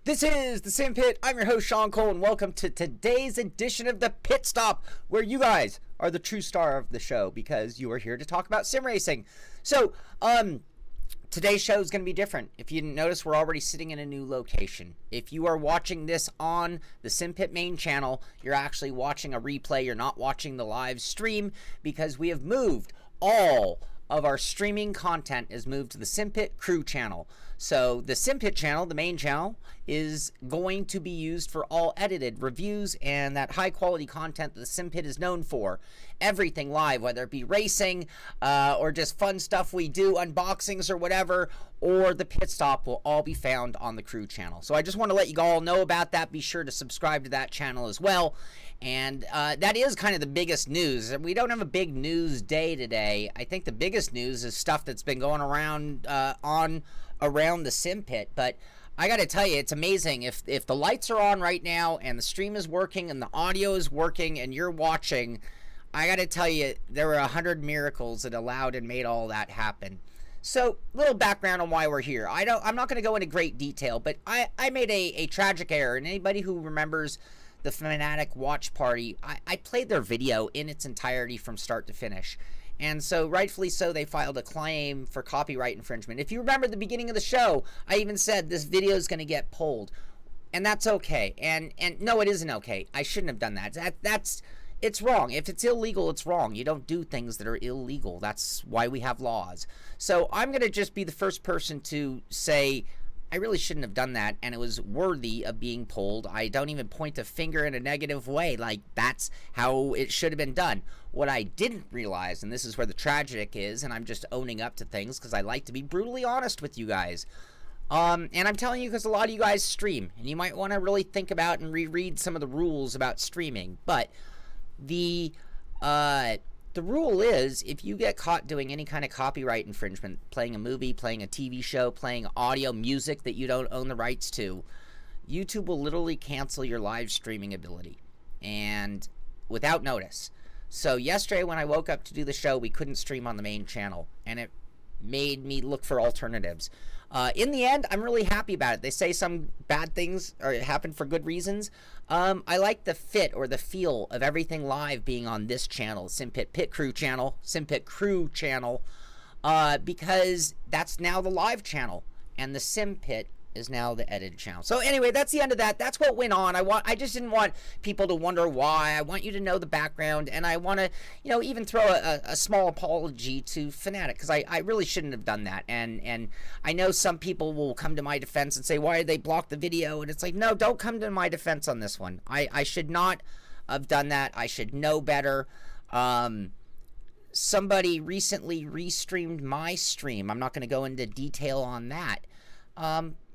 This is the Sim Pit. I'm your host, Sean Cole, and welcome to today's edition of the Pit Stop, where you guys are the true star of the show because you are here to talk about sim racing. So, today's show is going to be different. If you didn't notice, we're already sitting in a new location. If you are watching this on the Sim Pit main channel, you're actually watching a replay. You're not watching the live stream because we have moved all of our streaming content is moved to the Sim Pit Crew channel. So the Sim Pit channel, the main channel, is going to be used for all edited reviews and that high quality content that the Sim Pit is known for. Everything live, whether it be racing or just fun stuff we do, unboxings or whatever, or the Pit Stop will all be found on the Crew channel. So I just want to let you all know about that. Be sure to subscribe to that channel as well. And that is kind of the biggest news. We don't have a big news day today. I think the biggest news is stuff that's been going around around the Sim Pit. But I got to tell you, it's amazing. If the lights are on right now and the stream is working and the audio is working and you're watching, I got to tell you, there were 100 miracles that allowed and made all that happen. So, little background on why we're here. I'm not going to go into great detail, but I made a tragic error. And anybody who remembers the Fanatec watch party, I played their video in its entirety from start to finish. And so, rightfully so, they filed a claim for copyright infringement. If you remember the beginning of the show, I even said this video is going to get pulled. And that's okay. And no, it isn't okay. I shouldn't have done that. It's wrong. If it's illegal, it's wrong. You don't do things that are illegal. That's why we have laws. So I'm going to just be the first person to say, I really shouldn't have done that, and it was worthy of being pulled. I don't even point a finger in a negative way. Like, that's how it should have been done. What I didn't realize, and this is where the tragic is, and I'm just owning up to things because I like to be brutally honest with you guys. And I'm telling you because a lot of you guys stream, and you might want to really think about and reread some of the rules about streaming. But the rule is, if you get caught doing any kind of copyright infringement, playing a movie, playing a TV show, playing audio, music that you don't own the rights to, YouTube will literally cancel your live streaming ability, and without notice. So yesterday when I woke up to do the show, we couldn't stream on the main channel, and it made me look for alternatives. In the end, I'm really happy about it. They say some bad things happen for good reasons. I like the fit or the feel of everything live being on this channel, Sim Pit Crew channel, because that's now the live channel, and the Sim Pit is now the edited channel. So anyway, that's the end of that. That's what went on. I just didn't want people to wonder why. I want you to know the background, and I want to, even throw a small apology to Fanatec, because I really shouldn't have done that. And I know some people will come to my defense and say, why did they block the video? And it's like, no, don't come to my defense on this one. I should not have done that. I should know better. Somebody recently restreamed my stream. I'm not going to go into detail on that.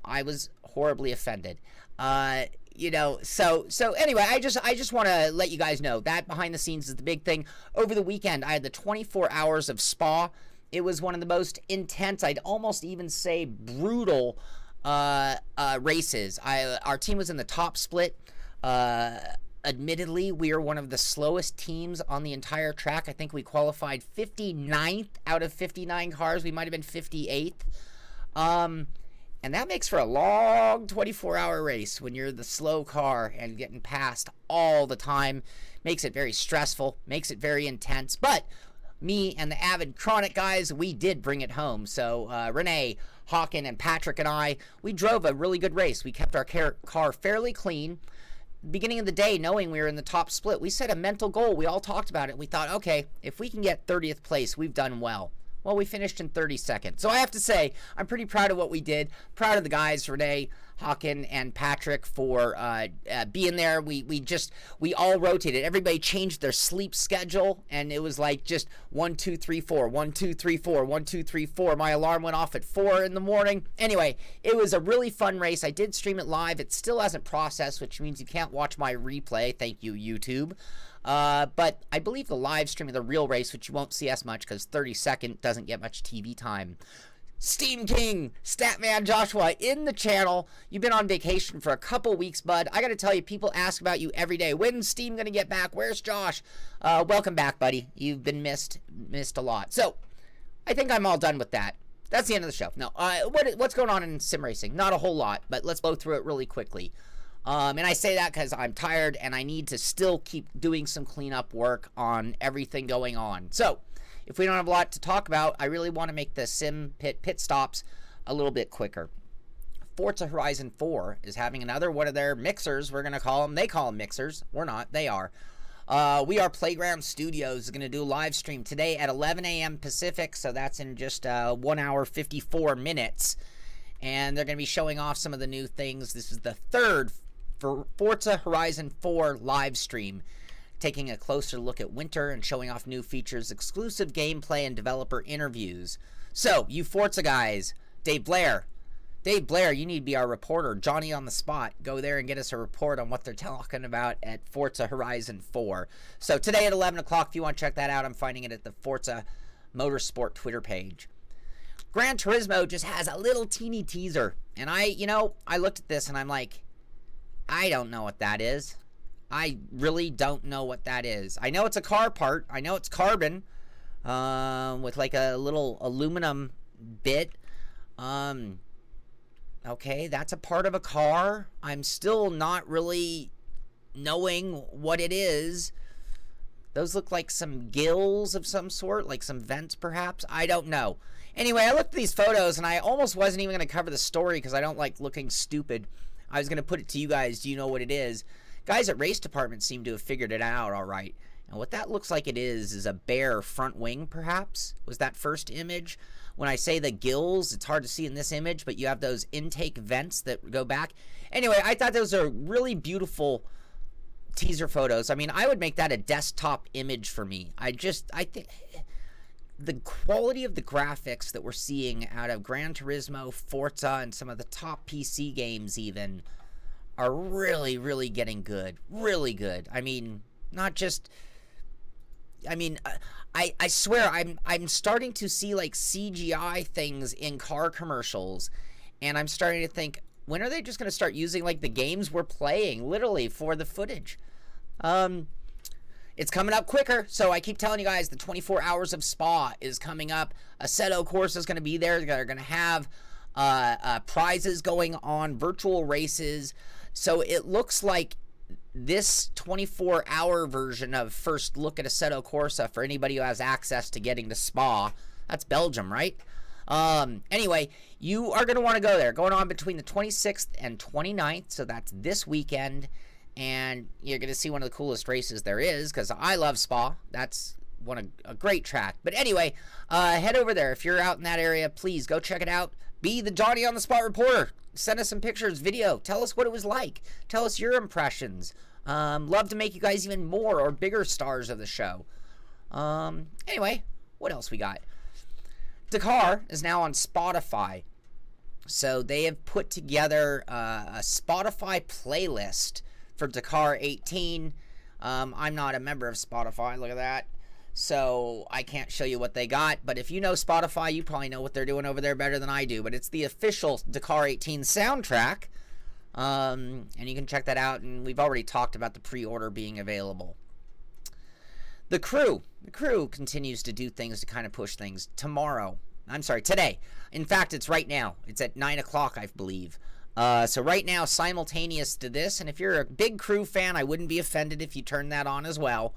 I was horribly offended. So anyway, I just want to let you guys know that behind the scenes is the big thing. Over the weekend, I had the 24 hours of Spa. It was one of the most intense, I'd almost even say brutal races. Our team was in the top split. Admittedly, we are one of the slowest teams on the entire track. I think we qualified 59th out of 59 cars. We might have been 58th. And that makes for a long 24-hour race when you're the slow car and getting passed all the time. Makes it very stressful, makes it very intense. But me and the avid chronic guys, we did bring it home. So Renee, Hawken, and Patrick and I, we drove a really good race. We kept our car fairly clean. Beginning of the day, knowing we were in the top split, we set a mental goal. We all talked about it. We thought, okay, if we can get 30th place, we've done well. Well, we finished in 32nd. So I have to say, I'm pretty proud of what we did. Proud of the guys, Renee, Hawken, and Patrick, for being there. We all rotated. Everybody changed their sleep schedule, and it was like just 1, 2, 3, 4, 1, 2, 3, 4, 1, 2, 3, 4. My alarm went off at 4 in the morning. Anyway, it was a really fun race. I did stream it live. It still hasn't processed, which means you can't watch my replay. Thank you, YouTube. But I believe the live stream of the real race, which you won't see as much because 32nd doesn't get much TV time. Steam King, Statman Joshua in the channel. You've been on vacation for a couple weeks, bud. I got to tell you, people ask about you every day. When's Steam going to get back? Where's Josh? Welcome back, buddy. You've been missed a lot. So I think I'm all done with that. that's the end of the show. No, what's going on in sim racing? Not a whole lot, but let's go through it really quickly. And I say that because I'm tired and I need to still keep doing some cleanup work on everything going on. So, if we don't have a lot to talk about, I really want to make the sim pit stops a little bit quicker. Forza Horizon 4 is having another one of their mixers, we're going to call them. They call them mixers. We're not. They are. We are Playground Studios is going to do a live stream today at 11 a.m. Pacific, so that's in just 1 hour 54 minutes. And they're going to be showing off some of the new things. This is the third for Forza Horizon 4 live stream, taking a closer look at winter and showing off new features, exclusive gameplay, and developer interviews. So, you Forza guys, Dave Blair, you need to be our reporter. Johnny on the spot. Go there and get us a report on what they're talking about at Forza Horizon 4. So today at 11 o'clock, if you want to check that out, I'm finding it at the Forza Motorsport Twitter page. Gran Turismo just has a little teeny teaser. And I looked at this and I'm like, I don't know what that is. I really don't know what that is. I know it's a car part. I know it's carbon with like a little aluminum bit. Okay, that's a part of a car. I'm still not really knowing what it is. Those look like some gills of some sort, like some vents perhaps. I don't know. Anyway, I looked at these photos and I almost wasn't even going to cover the story because I don't like looking stupid. I was going to put it to you guys. Do you know what it is? Guys at Race Department seem to have figured it out all right. And what that looks like it is a bare front wing perhaps. Was that first image? When I say the gills, it's hard to see in this image, but you have those intake vents that go back. Anyway, I thought those are really beautiful teaser photos. I mean, I would make that a desktop image for me. I think the quality of the graphics that we're seeing out of Gran Turismo, Forza, and some of the top PC games even are really, really getting good. Really good. I mean, not just... I mean, I swear I'm starting to see like CGI things in car commercials, and I'm starting to think, when are they just going to start using like the games we're playing literally for the footage? It's coming up quicker, so I keep telling you guys the 24 Hours of Spa is coming up. Assetto Corsa is going to be there. They're going to have prizes going on, virtual races. So it looks like this 24-hour version of First Look at Assetto Corsa for anybody who has access to getting to Spa. That's Belgium, right? Anyway, you are going to want to go there. Going on between the 26th and 29th, so that's this weekend. And you're going to see one of the coolest races there is, because I love Spa. That's a great track. But anyway, head over there. If you're out in that area, please go check it out. Be the Johnny on the Spot reporter. Send us some pictures, video. Tell us what it was like. Tell us your impressions. Love to make you guys even more or bigger stars of the show. Anyway, what else we got? Dakar is now on Spotify. So they have put together a Spotify playlist for Dakar 18. I'm not a member of Spotify. Look at that. So I can't show you what they got, but if you know Spotify, you probably know what they're doing over there better than I do. But it's the official Dakar 18 soundtrack, and you can check that out. And we've already talked about the pre-order being available. The crew continues to do things to kind of push things. Today. In fact, it's right now. It's at 9 o'clock, I believe. So right now, simultaneous to this, and if you're a big crew fan, I wouldn't be offended if you turn that on as well.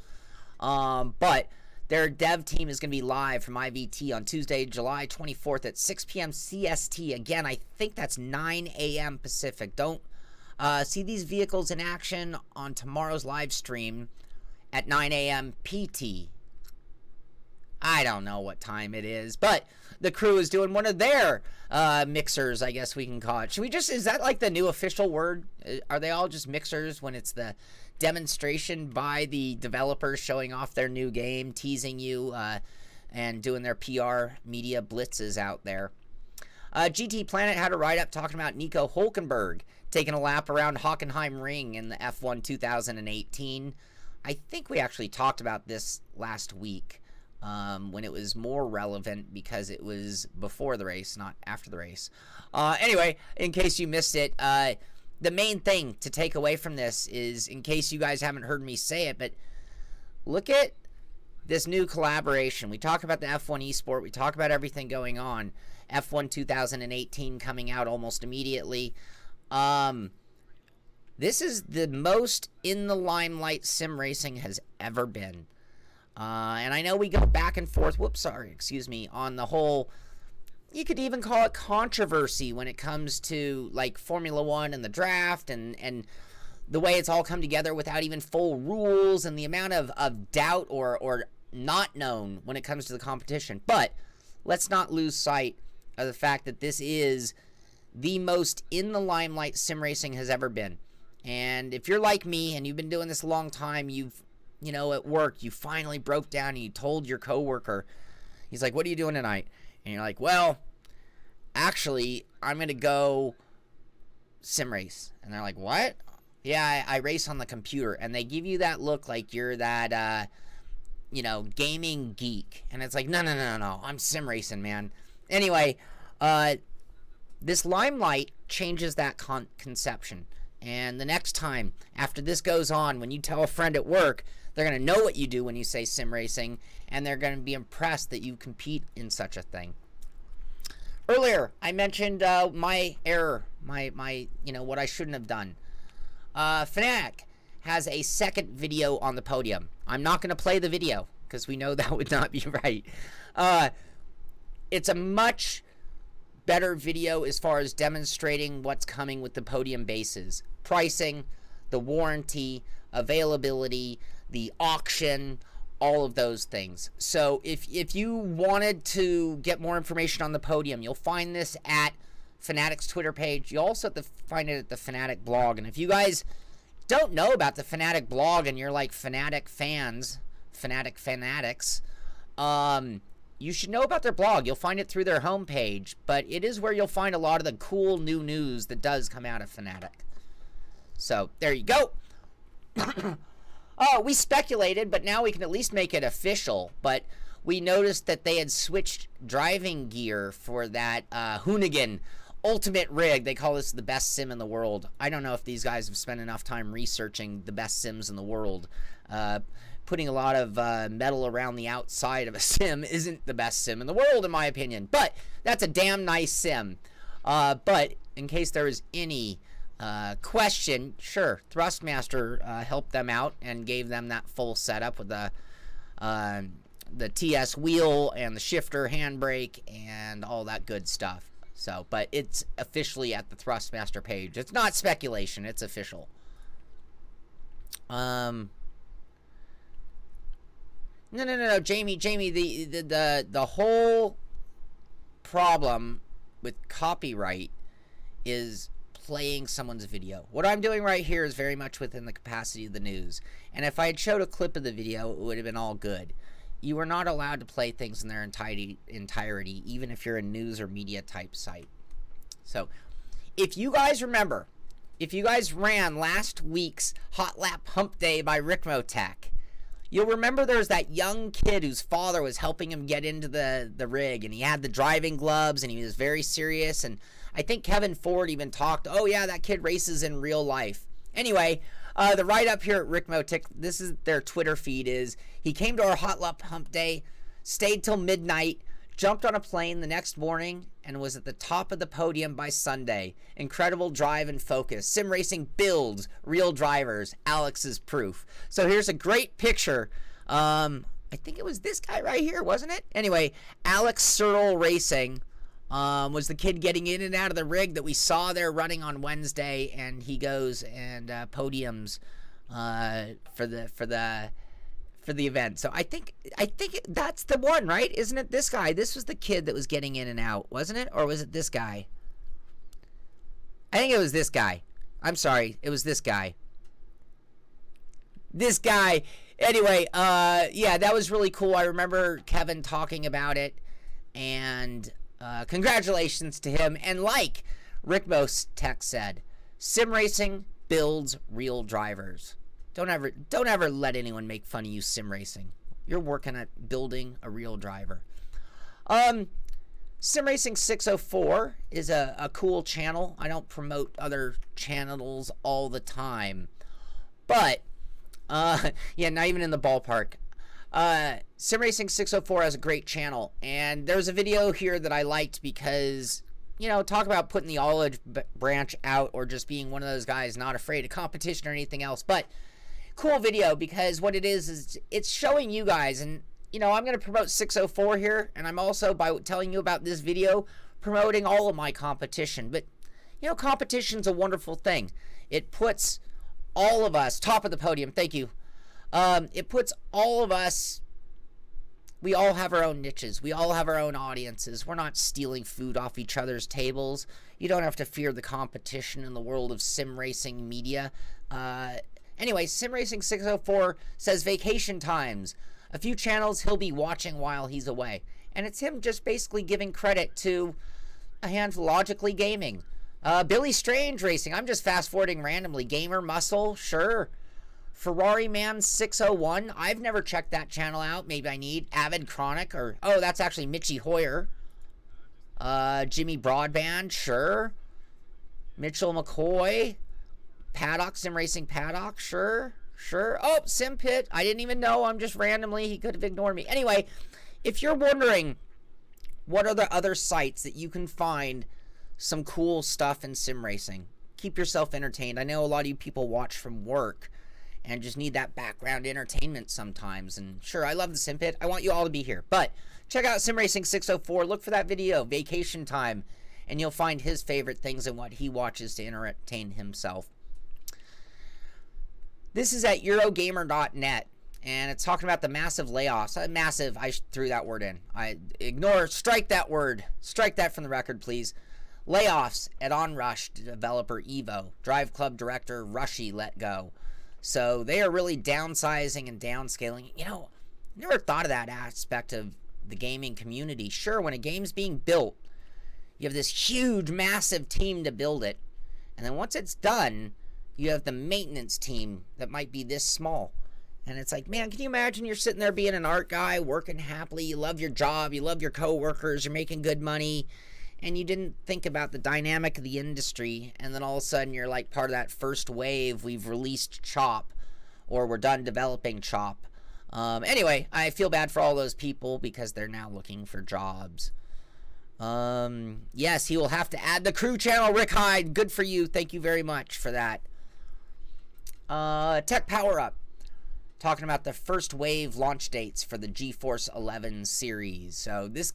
But their dev team is going to be live from IVT on Tuesday, July 24th at 6 p.m. CST. Again, I think that's 9 a.m. Pacific. Don't see these vehicles in action on tomorrow's live stream at 9 a.m. PT. I don't know what time it is, but the crew is doing one of their mixers, I guess we can call it. Is that like the new official word? Are they all just mixers when it's the demonstration by the developers showing off their new game, teasing you, and doing their PR media blitzes out there? GT Planet had a write-up talking about Nico Hulkenberg taking a lap around Hockenheim Ring in the F1 2018. I think we actually talked about this last week. When it was more relevant because it was before the race, not after the race. Anyway, in case you missed it, the main thing to take away from this is, in case you guys haven't heard me say it, but look at this new collaboration. We talk about the F1 eSport. We talk about everything going on. F1 2018 coming out almost immediately. This is the most in the limelight sim racing has ever been. And I know we go back and forth, on the whole, you could even call it controversy when it comes to like Formula One and the draft and the way it's all come together without even full rules and the amount of doubt or not known when it comes to the competition. But let's not lose sight of the fact that this is the most in the limelight sim racing has ever been. And if you're like me and you've been doing this a long time, at work, you finally broke down and you told your coworker, he's like, what are you doing tonight? And you're like, well, actually, I'm going to go sim race. And they're like, what? Yeah, I race on the computer. And they give you that look like you're that, gaming geek. And it's like, no, I'm sim racing, man. Anyway, this limelight changes that conception. And the next time, after this goes on, when you tell a friend at work, they're going to know what you do when you say sim racing, and they're going to be impressed that you compete in such a thing. Earlier, I mentioned my error, what I shouldn't have done. Fanatec has a second video on the podium. I'm not going to play the video, because we know that would not be right. It's a much better video as far as demonstrating what's coming with the podium bases. Pricing, the warranty, availability, the auction, all of those things. So if you wanted to get more information on the podium, you'll find this at Fanatec's Twitter page. You'll also have to find it at the Fanatec blog. And if you guys don't know about the Fanatec blog and you're like Fanatec fans, Fanatec fanatics, you should know about their blog. You'll find it through their homepage, but it is where you'll find a lot of the cool new news that does come out of Fanatec. So, there you go. We speculated, but now we can at least make it official. But we noticed that they had switched driving gear for that Hoonigan Ultimate Rig. They call this the best sim in the world. I don't know if these guys have spent enough time researching the best sims in the world. Putting a lot of metal around the outside of a sim isn't the best sim in the world, in my opinion. But that's a damn nice sim. But in case there was any question, sure, Thrustmaster helped them out and gave them that full setup with the TS wheel and the shifter handbrake and all that good stuff. So, but it's officially at the Thrustmaster page. It's not speculation, it's official. No, Jamie, the whole problem with copyright is playing someone's video. What I'm doing right here is very much within the capacity of the news. And if I had showed a clip of the video, it would have been all good. You are not allowed to play things in their entirety, even if you're a news or media type site. So, if you guys remember, if you guys ran last week's Hotlap Hump Day by Ricmotech, you'll remember there's that young kid whose father was helping him get into the rig, and he had the driving gloves, and he was very serious, and I think Kevin Ford even talked, oh yeah, that kid races in real life. Anyway, the write-up here at Ricmotech, this is their Twitter feed, is he came to our Hotlap Hump Day, stayed till midnight, jumped on a plane the next morning, and was at the top of the podium by Sunday. Incredible drive and focus. Sim racing builds real drivers. Alex's proof. So here's a great picture. I think it was this guy right here, wasn't it? Anyway, Alex Searle Racing was the kid getting in and out of the rig that we saw there running on Wednesday, and he goes and podiums for the event. So I think that's the one, right? Isn't it this guy? This was the kid that was getting in and out, wasn't it? Or was it this guy? I think it was this guy. I'm sorry, it was this guy. This guy. Anyway, yeah, that was really cool. I remember Kevin talking about it, and congratulations to him. And like Ricmotech said, sim racing builds real drivers. Don't ever let anyone make fun of you sim racing. You're working at building a real driver. Sim Racing 604 is a cool channel. I don't promote other channels all the time. But, yeah, not even in the ballpark. Sim Racing 604 has a great channel, and there's a video here that I liked because, you know, talk about putting the olive branch out or just being one of those guys not afraid of competition or anything else. But cool video, because what it is it's showing you guys, and, you know, I'm going to promote 604 here, and I'm also, by telling you about this video, promoting all of my competition. But, you know, competition's a wonderful thing. It puts all of us, top of the podium, thank you. It puts all of us, we all have our own niches. We all have our own audiences. We're not stealing food off each other's tables. You don't have to fear the competition in the world of sim racing media. Anyway, Sim Racing 604 says vacation times. A few channels he'll be watching while he's away. And it's him just basically giving credit to a handful, Logically Gaming. Billy Strange Racing. I'm just fast forwarding randomly. Gamer Muscle, sure. Ferrari Man 601. I've never checked that channel out. Maybe I need. Avid Chronic, or, oh, that's actually Mitchy Hoyer. Jimmy Broadband, sure. Mitchell McCoy. Paddock, Sim Racing Paddock, sure. Sure. Oh, Sim Pit. I didn't even know. I'm just randomly. He could have ignored me. Anyway, if you're wondering what are the other sites that you can find some cool stuff in sim racing, keep yourself entertained. I know a lot of you people watch from work and just need that background entertainment sometimes. And sure, I love the Sim Pit. I want you all to be here. But check out Sim Racing 604. Look for that video, Vacation Time, and you'll find his favorite things and what he watches to entertain himself. This is at Eurogamer.net, and it's talking about the massive layoffs. Massive, I threw that word in. Strike that word. Strike that from the record, please. Layoffs at Onrush developer Evo. Drive Club director Rushy let go. So they are really downsizing and downscaling. You know, never thought of that aspect of the gaming community. Sure, when a game's being built, you have this huge, massive team to build it. And then once it's done, you have the maintenance team that might be this small. And it's like, man, can you imagine you're sitting there being an art guy, working happily, you love your job, you love your coworkers, you're making good money, and you didn't think about the dynamic of the industry, and then all of a sudden you're like part of that first wave, we've released Chop, or we're done developing Chop. Anyway, I feel bad for all those people because they're now looking for jobs. Yes, he will have to add the crew channel, Rick Hyde. Good for you. Thank you very much for that. Tech Power Up. Talking about the first wave launch dates for the GeForce 11 series. So this,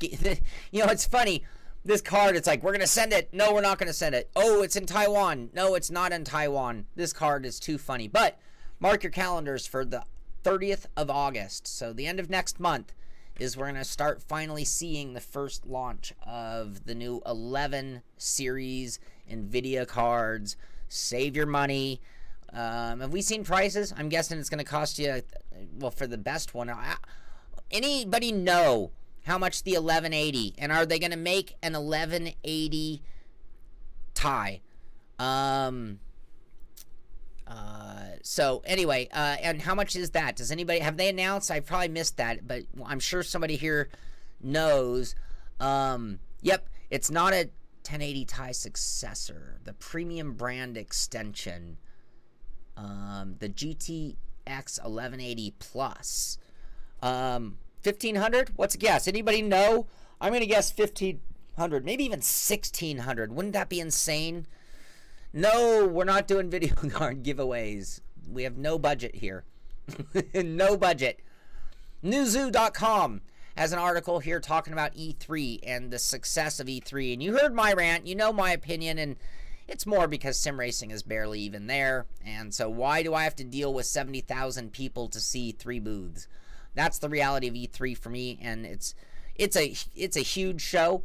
you know, it's funny. This card, it's like, we're going to send it. No, we're not going to send it. Oh, it's in Taiwan. No, it's not in Taiwan. This card is too funny. But mark your calendars for the 30th of August. So the end of next month is we're going to start finally seeing the first launch of the new 11 series NVIDIA cards. Save your money. Have we seen prices? I'm guessing it's going to cost you, well, for the best one. Anybody know how much the 1180? And are they going to make an 1180 Ti? So anyway, and how much is that? Does anybody, have they announced? I probably missed that, but I'm sure somebody here knows. Yep, it's not a 1080 Ti successor. The premium brand extension. The GTX 1180 Plus. 1500? What's a guess? Anybody know? I'm going to guess 1500, maybe even 1600. Wouldn't that be insane? No, we're not doing video card giveaways. We have no budget here. No budget. Newzoo.com has an article here talking about E3 and the success of E3. And you heard my rant. You know my opinion, and it's more because sim racing is barely even there. And so why do I have to deal with 70,000 people to see 3 booths? That's the reality of E3 for me, and it's a huge show,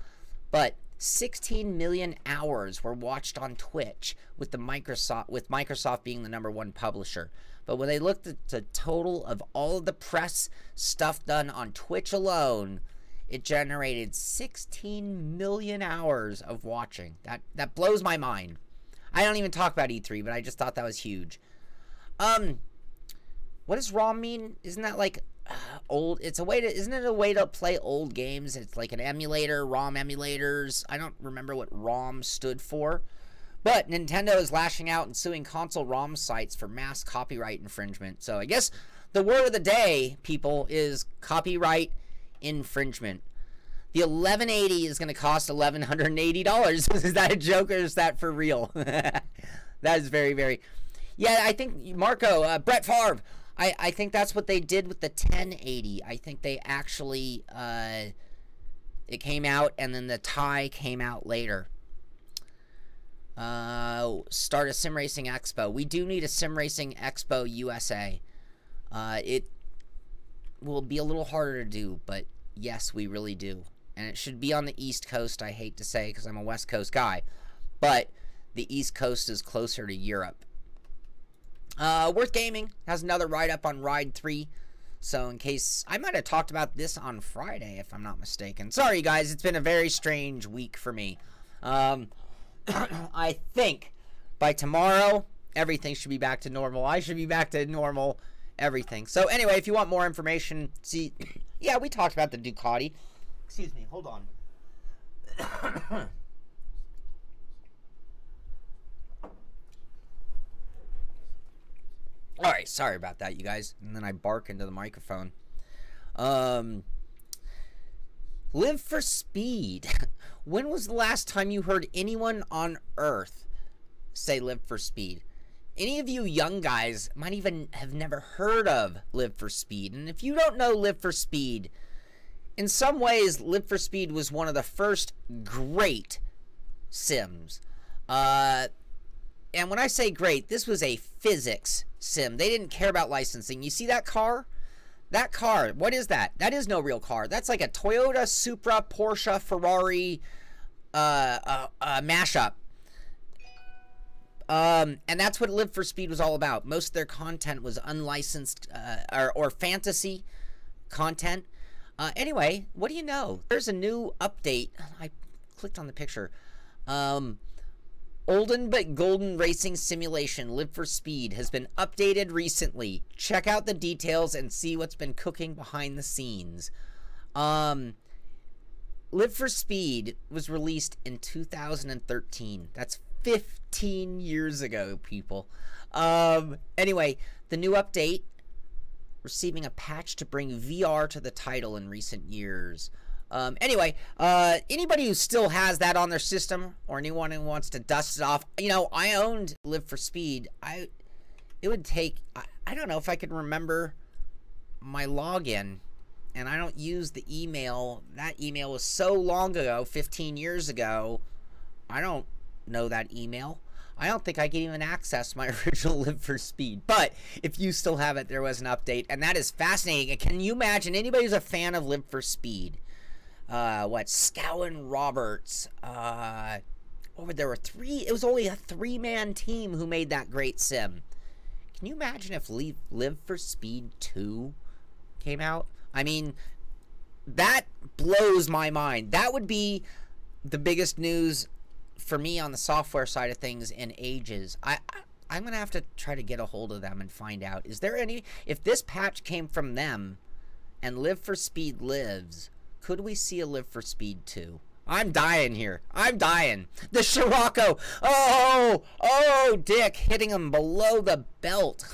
but 16 million hours were watched on Twitch with Microsoft being the #1 publisher. But when they looked at the total of all of the press stuff done on Twitch alone, it generated 16 million hours of watching. That blows my mind. I don't even talk about E3, but I just thought that was huge. What does ROM mean? Isn't that like old? It's a way to, isn't it a way to play old games? It's like an emulator, ROM emulators. I don't remember what ROM stood for. But Nintendo is lashing out and suing console ROM sites for mass copyright infringement. So I guess the word of the day, people, is copyright infringement. The 1180 is going to cost $1,180. Is that a joke or is that for real? That is very, very... Yeah, I think, Marco, Brett Favre, I think that's what they did with the 1080. I think they actually, it came out and then the tie came out later. Start a Sim Racing Expo. We do need a Sim Racing Expo USA. It will be a little harder to do, but yes, we really do. And it should be on the East Coast, I hate to say, because I'm a West Coast guy. But the East Coast is closer to Europe. Worth Gaming has another write-up on Ride 3. So in case... I might have talked about this on Friday, if I'm not mistaken. Sorry, guys. It's been a very strange week for me. I think by tomorrow, everything should be back to normal. I should be back to normal everything. So anyway, if you want more information, see... Yeah, we talked about the Ducati. Excuse me, hold on. Alright, sorry about that, you guys. And then I bark into the microphone. Live for Speed. When was the last time you heard anyone on Earth say Live for Speed? Any of you young guys might even have never heard of Live for Speed. And if you don't know Live for Speed, in some ways, Live for Speed was one of the first great sims. And when I say great, this was a physics sim. They didn't care about licensing. You see that car? That car, what is that? That is no real car. That's like a Toyota, Supra, Porsche, Ferrari mashup. And that's what Live for Speed was all about. Most of their content was unlicensed or fantasy content. Anyway, what do you know? There's a new update. I clicked on the picture. Olden but Golden Racing Simulation Live for Speed has been updated recently. Check out the details and see what's been cooking behind the scenes. Live for Speed was released in 2013. That's 15 years ago, people. Anyway, the new update, receiving a patch to bring VR to the title in recent years. Anyway, anybody who still has that on their system, or anyone who wants to dust it off, you know, I owned Live for Speed. It would take, I don't know if I could remember my login, and I don't use the email. That email was so long ago, 15 years ago, I don't know that email. I don't think I can even access my original Live for Speed. But if you still have it, there was an update, and that is fascinating. Can you imagine anybody who's a fan of Live for Speed? Scowen Roberts, there were three, it was only a 3-man team who made that great sim. Can you imagine if Live for Speed 2 came out? I mean, that blows my mind. That would be the biggest news for me on the software side of things in ages. I'm gonna have to try to get a hold of them and find out, is there any, if this patch came from them and Live for Speed lives, could we see a Live for Speed 2? I'm dying here. I'm dying. The Scirocco. Oh, Dick, hitting him below the belt.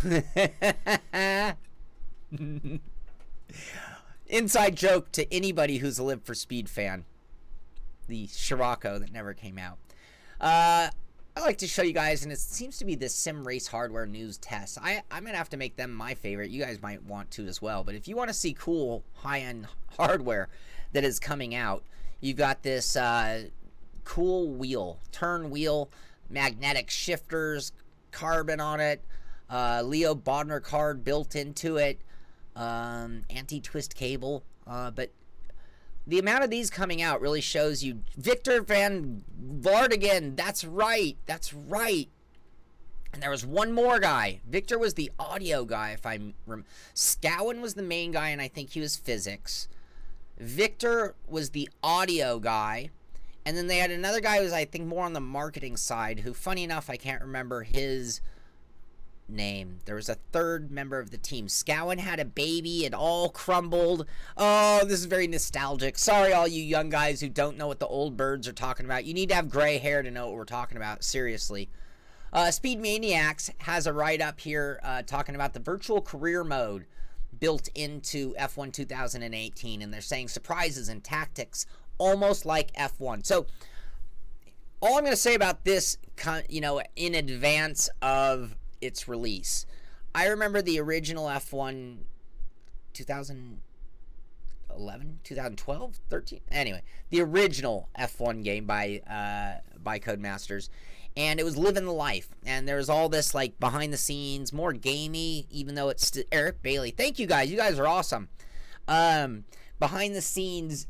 Inside joke to anybody who's a Live for Speed fan. The Scirocco that never came out. I like to show you guys, and it seems to be the Sim Race Hardware News Test. I'm going to have to make them my favorite. You guys might want to as well. But if you want to see cool high-end hardware that is coming out, you've got this cool wheel, turn wheel, magnetic shifters, carbon on it, Leo Bodmer card built into it, anti-twist cable, but the amount of these coming out really shows you. Victor Van Vaardegen, that's right, and there was one more guy. Victor was the audio guy, if I remember. Scowen was the main guy, and I think he was physics. Victor was the audio guy, and then they had another guy who was, I think, more on the marketing side, who, funny enough, I can't remember his name. There was a third member of the team. Scowen had a baby. It all crumbled. Oh, this is very nostalgic. Sorry, all you young guys who don't know what the old birds are talking about. You need to have gray hair to know what we're talking about. Seriously. Speed Maniacs has a write-up here talking about the virtual career mode. built into F1 2018, and they're saying surprises and tactics almost like F1. So all I'm going to say about this, you know, in advance of its release, I remember the original F1 2011, 2012, 13. Anyway, the original F1 game by Codemasters, and it was living the life. And there was all this like behind the scenes, more gamey, even though it's Eric Bailey. Thank you guys. You guys are awesome. Behind the scenes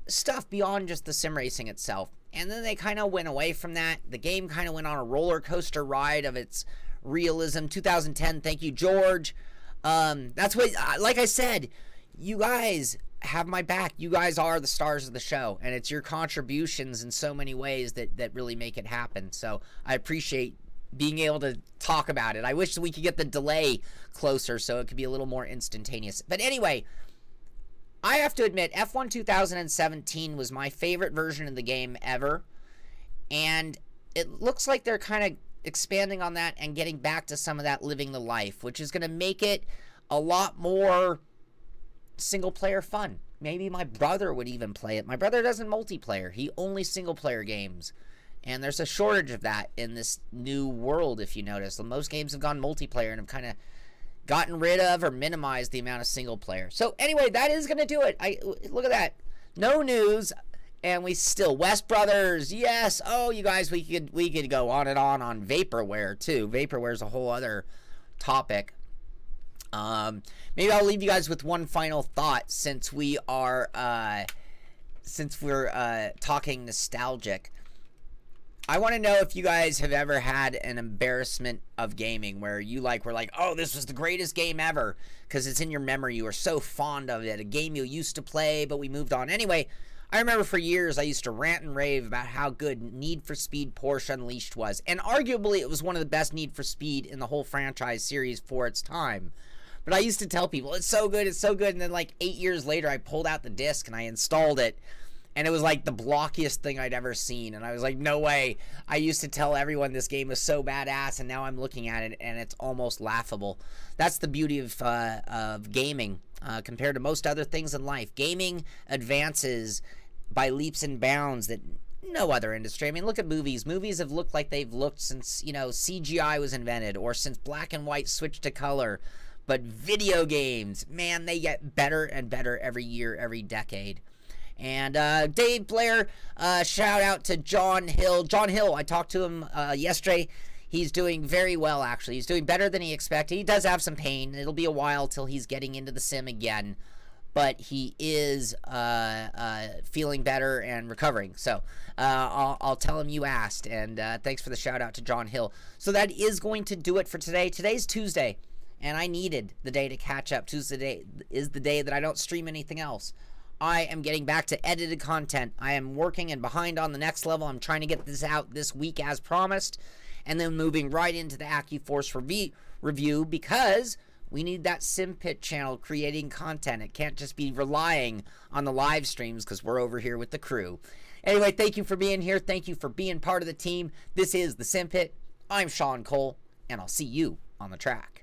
stuff beyond just the sim racing itself. And then they kind of went away from that. The game kind of went on a roller coaster ride of its realism. 2010. Thank you, George. That's what, like I said, you guys have my back. You guys are the stars of the show, and it's your contributions in so many ways that really make it happen. So I appreciate being able to talk about it. I wish we could get the delay closer so it could be a little more instantaneous. But anyway, I have to admit, F1 2017 was my favorite version of the game ever, and it looks like they're kind of expanding on that and getting back to some of that living the life, which is going to make it a lot more single-player fun. Maybe my brother would even play it. My brother doesn't multiplayer. He only single-player games, and there's a shortage of that in this new world, if you notice. Most games have gone multiplayer and have kind of gotten rid of or minimized the amount of single-player. So anyway, that is going to do it. Look at that. No news. And we still, West Brothers, yes. Oh, you guys, we could go on and on vaporware too. Vaporware is a whole other topic. Maybe I'll leave you guys with one final thought, since we're talking nostalgic. I want to know if you guys have ever had an embarrassment of gaming where you were like, oh, this was the greatest game ever, because it's in your memory. You were so fond of it, a game you used to play, but we moved on. Anyway, I remember for years I used to rant and rave about how good Need for Speed Porsche Unleashed was. And arguably it was one of the best Need for Speed in the whole franchise series for its time. But I used to tell people, it's so good, it's so good. And then like 8 years later, I pulled out the disc and I installed it. And it was like the blockiest thing I'd ever seen. And I was like, no way. I used to tell everyone this game was so badass. And now I'm looking at it and it's almost laughable. That's the beauty of gaming compared to most other things in life. Gaming advances by leaps and bounds that no other industry. I mean, look at movies. Movies have looked like they've looked since, you know, CGI was invented, or since black and white switched to color. But video games, man, they get better and better every year, every decade. And Dave Blair, shout out to John Hill. John Hill, I talked to him yesterday. He's doing very well, actually. He's doing better than he expected. He does have some pain. It'll be a while till he's getting into the sim again. But he is feeling better and recovering. So I'll tell him you asked. And thanks for the shout out to John Hill. So that is going to do it for today. Today's Tuesday, and I needed the day to catch up. Tuesday is the day that I don't stream anything else. I am getting back to edited content. I am working and behind on the next level. I'm trying to get this out this week as promised. And then moving right into the AccuForce review, because we need that SimPit channel creating content. It can't just be relying on the live streams, because we're over here with the crew. Anyway, thank you for being here. Thank you for being part of the team. This is the SimPit. I'm Sean Cole, and I'll see you on the track.